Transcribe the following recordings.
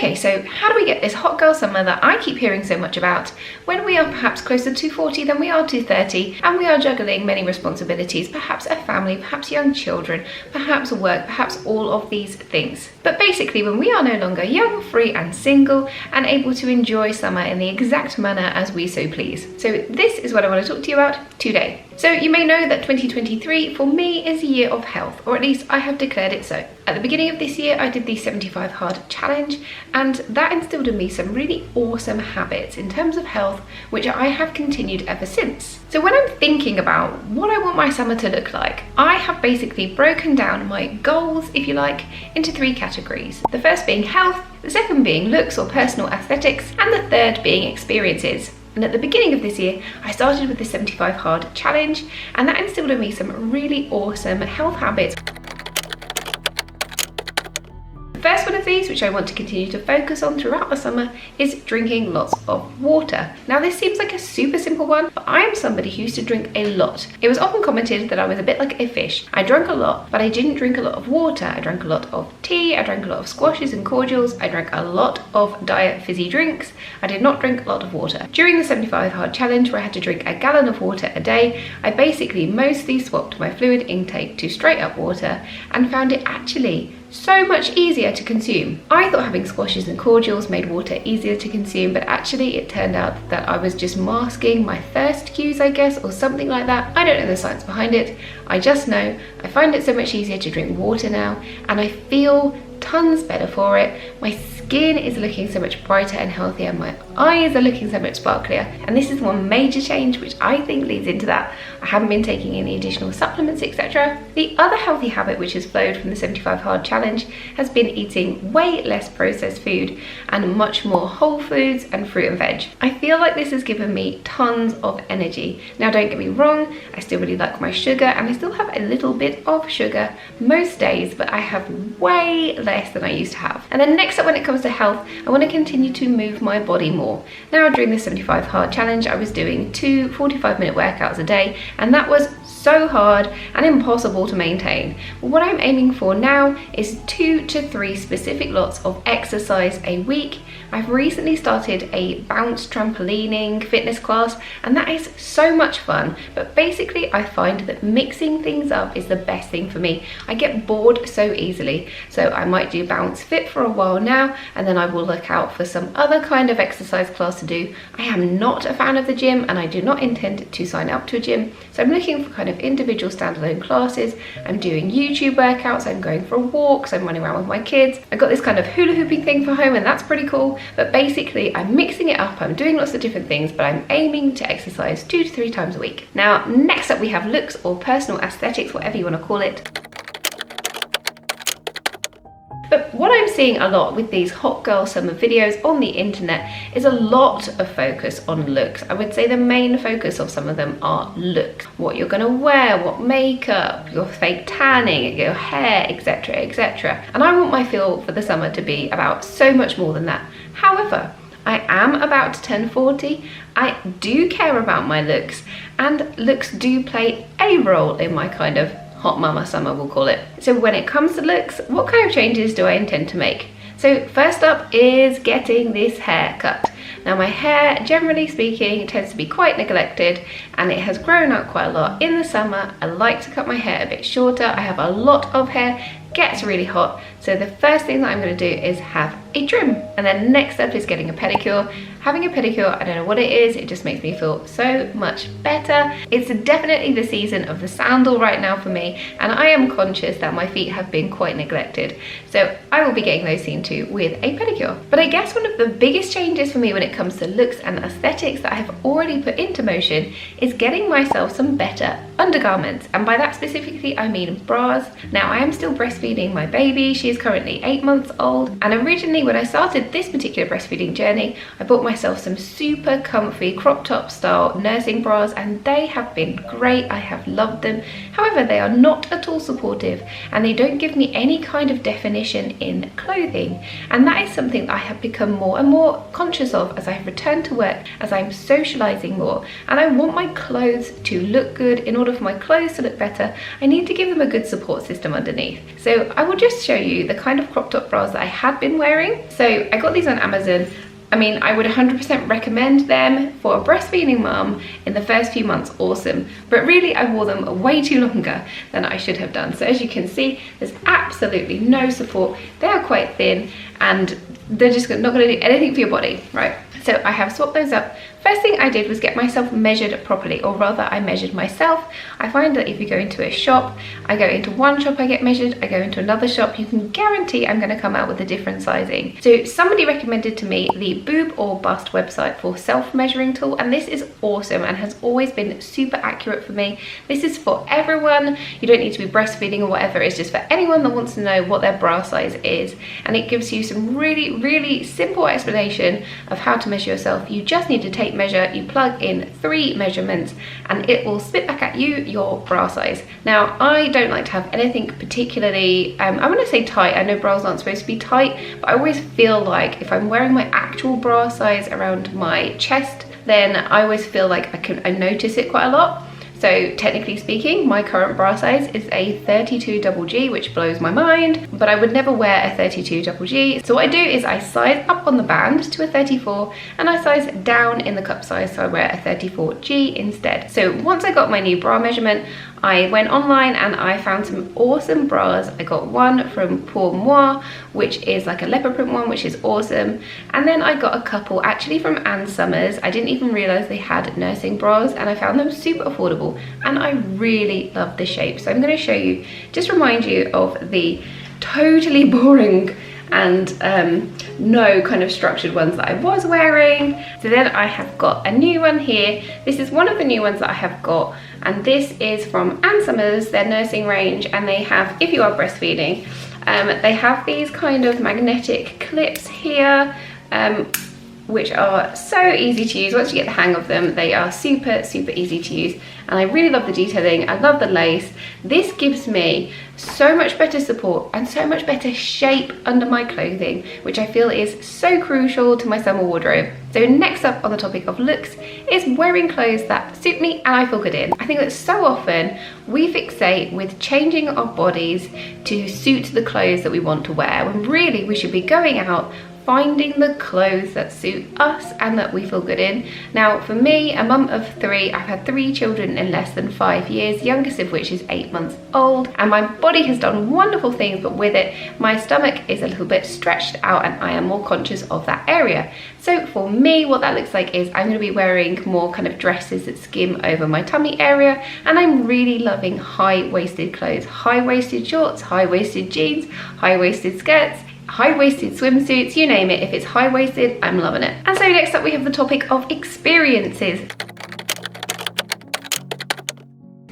Okay, so how do we get this hot girl summer that I keep hearing so much about when we are perhaps closer to 40 than we are to 30 and we are juggling many responsibilities, perhaps a family, perhaps young children, perhaps work, perhaps all of these things. But basically when we are no longer young, free and single and able to enjoy summer in the exact manner as we so please. So this is what I want to talk to you about today. So you may know that 2023 for me is a year of health, or at least I have declared it so. At the beginning of this year I did the 75 hard challenge, and that instilled in me some really awesome habits in terms of health which I have continued ever since. So when I'm thinking about what I want my summer to look like, I have basically broken down my goals, if you like, into 3 categories. The first being health, the second being looks or personal aesthetics, and the third being experiences. And at the beginning of this year, I started with the 75 hard challenge, and that instilled in me some really awesome health habits. The first one of these, which I want to continue to focus on throughout the summer, is drinking lots of water. Now this seems like a super simple one, but I am somebody who used to drink a lot. It was often commented that I was a bit like a fish. I drank a lot, but I didn't drink a lot of water. I drank a lot of tea, I drank a lot of squashes and cordials, I drank a lot of diet fizzy drinks. I did not drink a lot of water. During the 75 hard challenge, where I had to drink a gallon of water a day, I basically mostly swapped my fluid intake to straight up water and found it actually so much easier to consume. I thought having squashes and cordials made water easier to consume, but actually it turned out that I was just masking my thirst cues, I guess, or something like that. I don't know the science behind it. I just know I find it so much easier to drink water now, and I feel tons better for it. My skin is looking so much brighter and healthier, my eyes are looking so much sparklier, and this is one major change which I think leads into that. I haven't been taking any additional supplements, etc. The other healthy habit which has flowed from the 75 hard challenge has been eating way less processed food and much more whole foods and fruit and veg. I feel like this has given me tons of energy. Now don't get me wrong, I still really like my sugar and I still have a little bit of sugar most days, but I have way less than I used to have. And then next up, when it comes to health, I want to continue to move my body more. Now during the 75 hard challenge I was doing 2 45-minute workouts a day, and that was so hard and impossible to maintain. What I'm aiming for now is 2 to 3 specific lots of exercise a week. I've recently started a bounce trampolining fitness class, and that is so much fun, but basically I find that mixing things up is the best thing for me. I get bored so easily, so I might do bounce fit for a while now, and then I will look out for some other kind of exercise class to do. I am not a fan of the gym, and I do not intend to sign up to a gym, so I'm looking for kind of individual standalone classes. I'm doing YouTube workouts, I'm going for walks, I'm running around with my kids. I've got this kind of hula hooping thing for home, and that's pretty cool. But basically I'm mixing it up, I'm doing lots of different things, but I'm aiming to exercise 2 to 3 times a week. Now next up we have looks or personal aesthetics, whatever you want to call it. But what I'm seeing a lot with these hot girl summer videos on the internet is a lot of focus on looks. I would say the main focus of some of them are looks. What you're gonna wear, what makeup, your fake tanning, your hair, etc, etc. And I want my feel for the summer to be about so much more than that. However, I am about to turn 40. I do care about my looks, and looks do play a role in my kind of hot mama summer, we'll call it. So when it comes to looks, what kind of changes do I intend to make? So first up is getting this hair cut. Now my hair, generally speaking, tends to be quite neglected, and it has grown out quite a lot. In the summer, I like to cut my hair a bit shorter. I have a lot of hair, gets really hot. So the first thing that I'm gonna do is have a trim. And then next up is getting a pedicure. Having a pedicure, I don't know what it is, it just makes me feel so much better. It's definitely the season of the sandal right now for me, and I am conscious that my feet have been quite neglected. So I will be getting those seen to with a pedicure. But I guess one of the biggest changes for me when it comes to looks and aesthetics that I have already put into motion is getting myself some better undergarments. And by that specifically, I mean bras. Now I am still breastfeeding my baby. She is currently 8 months old. And originally when I started this particular breastfeeding journey, I bought myself some super comfy crop top style nursing bras, and they have been great. I have loved them. However, they are not at all supportive, and they don't give me any kind of definition in clothing. And that is something that I have become more and more conscious of as I have returned to work, as I'm socializing more. And I want my clothes to look good. In order for my clothes to look better, I need to give them a good support system underneath. So I will just show you the kind of crop top bras that I had been wearing juggling. So I got these on Amazon. I mean, I would 100% recommend them for a breastfeeding mum in the first few months, awesome. But really, I wore them way too longer than I should have done. So as you can see, there's absolutely no support. They are quite thin and they're just not gonna do anything for your body, right? So I have swapped those up. First thing I did was get myself measured properly, or rather I measured myself. I find that if you go into a shop, I go into one shop, I get measured, I go into another shop, you can guarantee I'm gonna come out with a different sizing. So somebody recommended to me the Boob or Bust website for self-measuring tool, and this is awesome and has always been super accurate for me. This is for everyone. You don't need to be breastfeeding or whatever, it's just for anyone that wants to know what their bra size is. And it gives you some really, really simple explanation of how to measure yourself. You just need to take measure, you plug in 3 measurements and it will spit back at you your bra size. Now I don't like to have anything particularly, I want to say tight. I know bras aren't supposed to be tight, but I always feel like if I'm wearing my actual bra size around my chest, then I always feel like I notice it quite a lot. So technically speaking, my current bra size is a 32 double G, which blows my mind, but I would never wear a 32 double G. So what I do is I size up on the band to a 34 and I size down in the cup size, so I wear a 34G instead. So once I got my new bra measurement, I went online and I found some awesome bras. I got one from Pour Moi, which is like a leopard print one, which is awesome. And then I got a couple actually from Ann Summers. I didn't even realize they had nursing bras and I found them super affordable and I really love the shape. So I'm going to show you, just remind you of the totally boring and no kind of structured ones that I was wearing. So then I have got a new one here. This is one of the new ones that I have got, and this is from Ann Summers, their nursing range, and they have, if you are breastfeeding, they have these kind of magnetic clips here, which are so easy to use. Once you get the hang of them, they are super, super easy to use. And I really love the detailing, I love the lace. This gives me so much better support and so much better shape under my clothing, which I feel is so crucial to my summer wardrobe. So next up on the topic of looks is wearing clothes that suit me and I feel good in. I think that so often we fixate with changing our bodies to suit the clothes that we want to wear, when really we should be going out finding the clothes that suit us and that we feel good in. Now for me, a mum of 3, I've had 3 children in less than 5 years, youngest of which is 8 months old, and my body has done wonderful things, but with it my stomach is a little bit stretched out and I am more conscious of that area. So for me, what that looks like is I'm going to be wearing more kind of dresses that skim over my tummy area, and I'm really loving high-waisted clothes, high-waisted shorts, high-waisted jeans, high-waisted skirts, high-waisted swimsuits, you name it. If it's high-waisted, I'm loving it. And so next up we have the topic of experiences.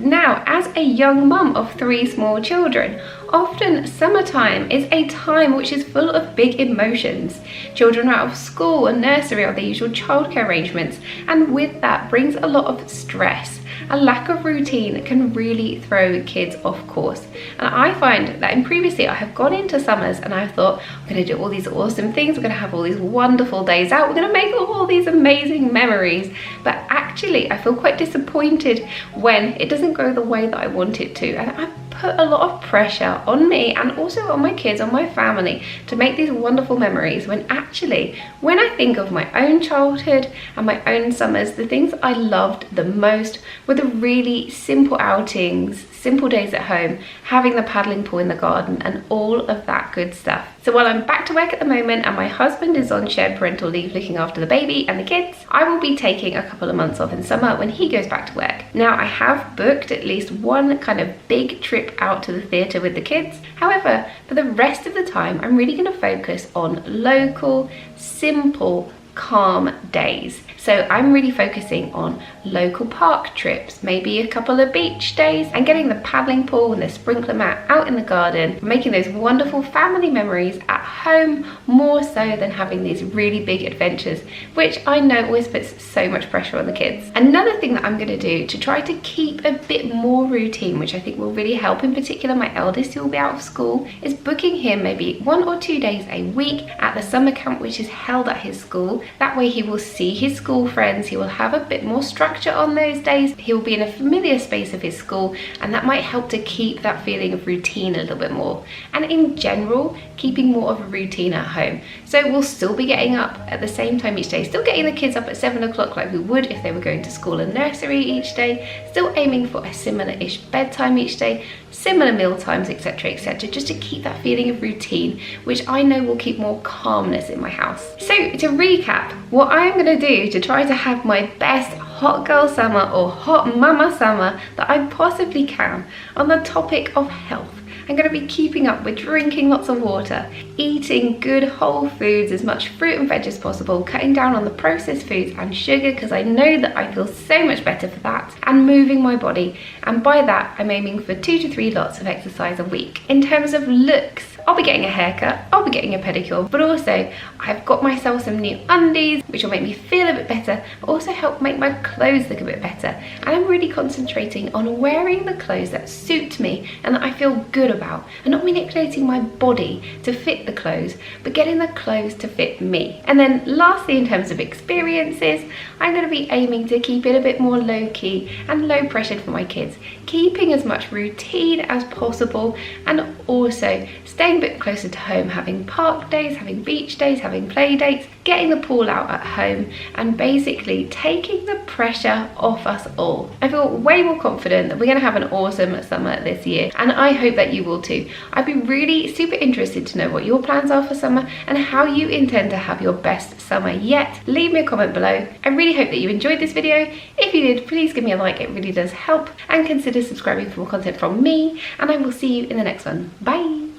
Now, as a young mum of 3 small children, often summertime is a time which is full of big emotions. Children are out of school and nursery or their usual childcare arrangements, and with that brings a lot of stress. A lack of routine can really throw kids off course. And I find that previously I have gone into summers and I've thought, I'm going to do all these awesome things, we're going to have all these wonderful days out, we're going to make all these amazing memories. But actually I feel quite disappointed when it doesn't go the way that I want it to. And I put a lot of pressure on me and also on my kids, on my family, to make these wonderful memories, when actually, when I think of my own childhood and my own summers, the things I loved the most were the really simple outings, simple days at home, having the paddling pool in the garden and all of that good stuff. So while I'm back to work at the moment and my husband is on shared parental leave looking after the baby and the kids, I will be taking a couple of months off in summer when he goes back to work. Now I have booked at least one kind of big trip out to the theatre with the kids. However, for the rest of the time, I'm really going to focus on local, simple, calm days. So I'm really focusing on local park trips, maybe a couple of beach days, and getting the paddling pool and the sprinkler mat out in the garden, making those wonderful family memories at home, more so than having these really big adventures, which I know always puts so much pressure on the kids. Another thing that I'm going to do to try to keep a bit more routine, which I think will really help, in particular my eldest who will be out of school, is booking him maybe 1 or 2 days a week at the summer camp which is held at his school. That way he will see his school friends, he will have a bit more structure on those days, he will be in a familiar space of his school, and that might help to keep that feeling of routine a little bit more. And in general, keeping more of a routine at home. So we'll still be getting up at the same time each day, still getting the kids up at 7 o'clock like we would if they were going to school and nursery each day, still aiming for a similar-ish bedtime each day, similar meal times, etc, etc, just to keep that feeling of routine, which I know will keep more calmness in my house. So to recap, what I'm going to do to try to have my best hot girl summer or hot mama summer that I possibly can on the topic of health. I'm going to be keeping up with drinking lots of water, eating good whole foods, as much fruit and veg as possible, cutting down on the processed foods and sugar because I know that I feel so much better for that, and moving my body. And by that, I'm aiming for 2 to 3 lots of exercise a week. In terms of looks, I'll be getting a haircut, I'll be getting a pedicure, but also I've got myself some new undies, which will make me feel a bit better, but also help make my clothes look a bit better. And I'm really concentrating on wearing the clothes that suit me and that I feel good about, and not manipulating my body to fit the clothes, but getting the clothes to fit me. And then lastly, in terms of experiences, I'm going to be aiming to keep it a bit more low-key and low-pressured for my kids, keeping as much routine as possible, and also staying a bit closer to home, having park days, having beach days, having play dates, getting the pool out at home, and basically taking the pressure off us all. I feel way more confident that we're going to have an awesome summer this year, and I hope that you will too. I'd be really super interested to know what your plans are for summer and how you intend to have your best summer yet. Leave me a comment below. I really hope that you enjoyed this video. If you did, please give me a like, it really does help, and consider subscribing for more content from me, and I will see you in the next one. Bye!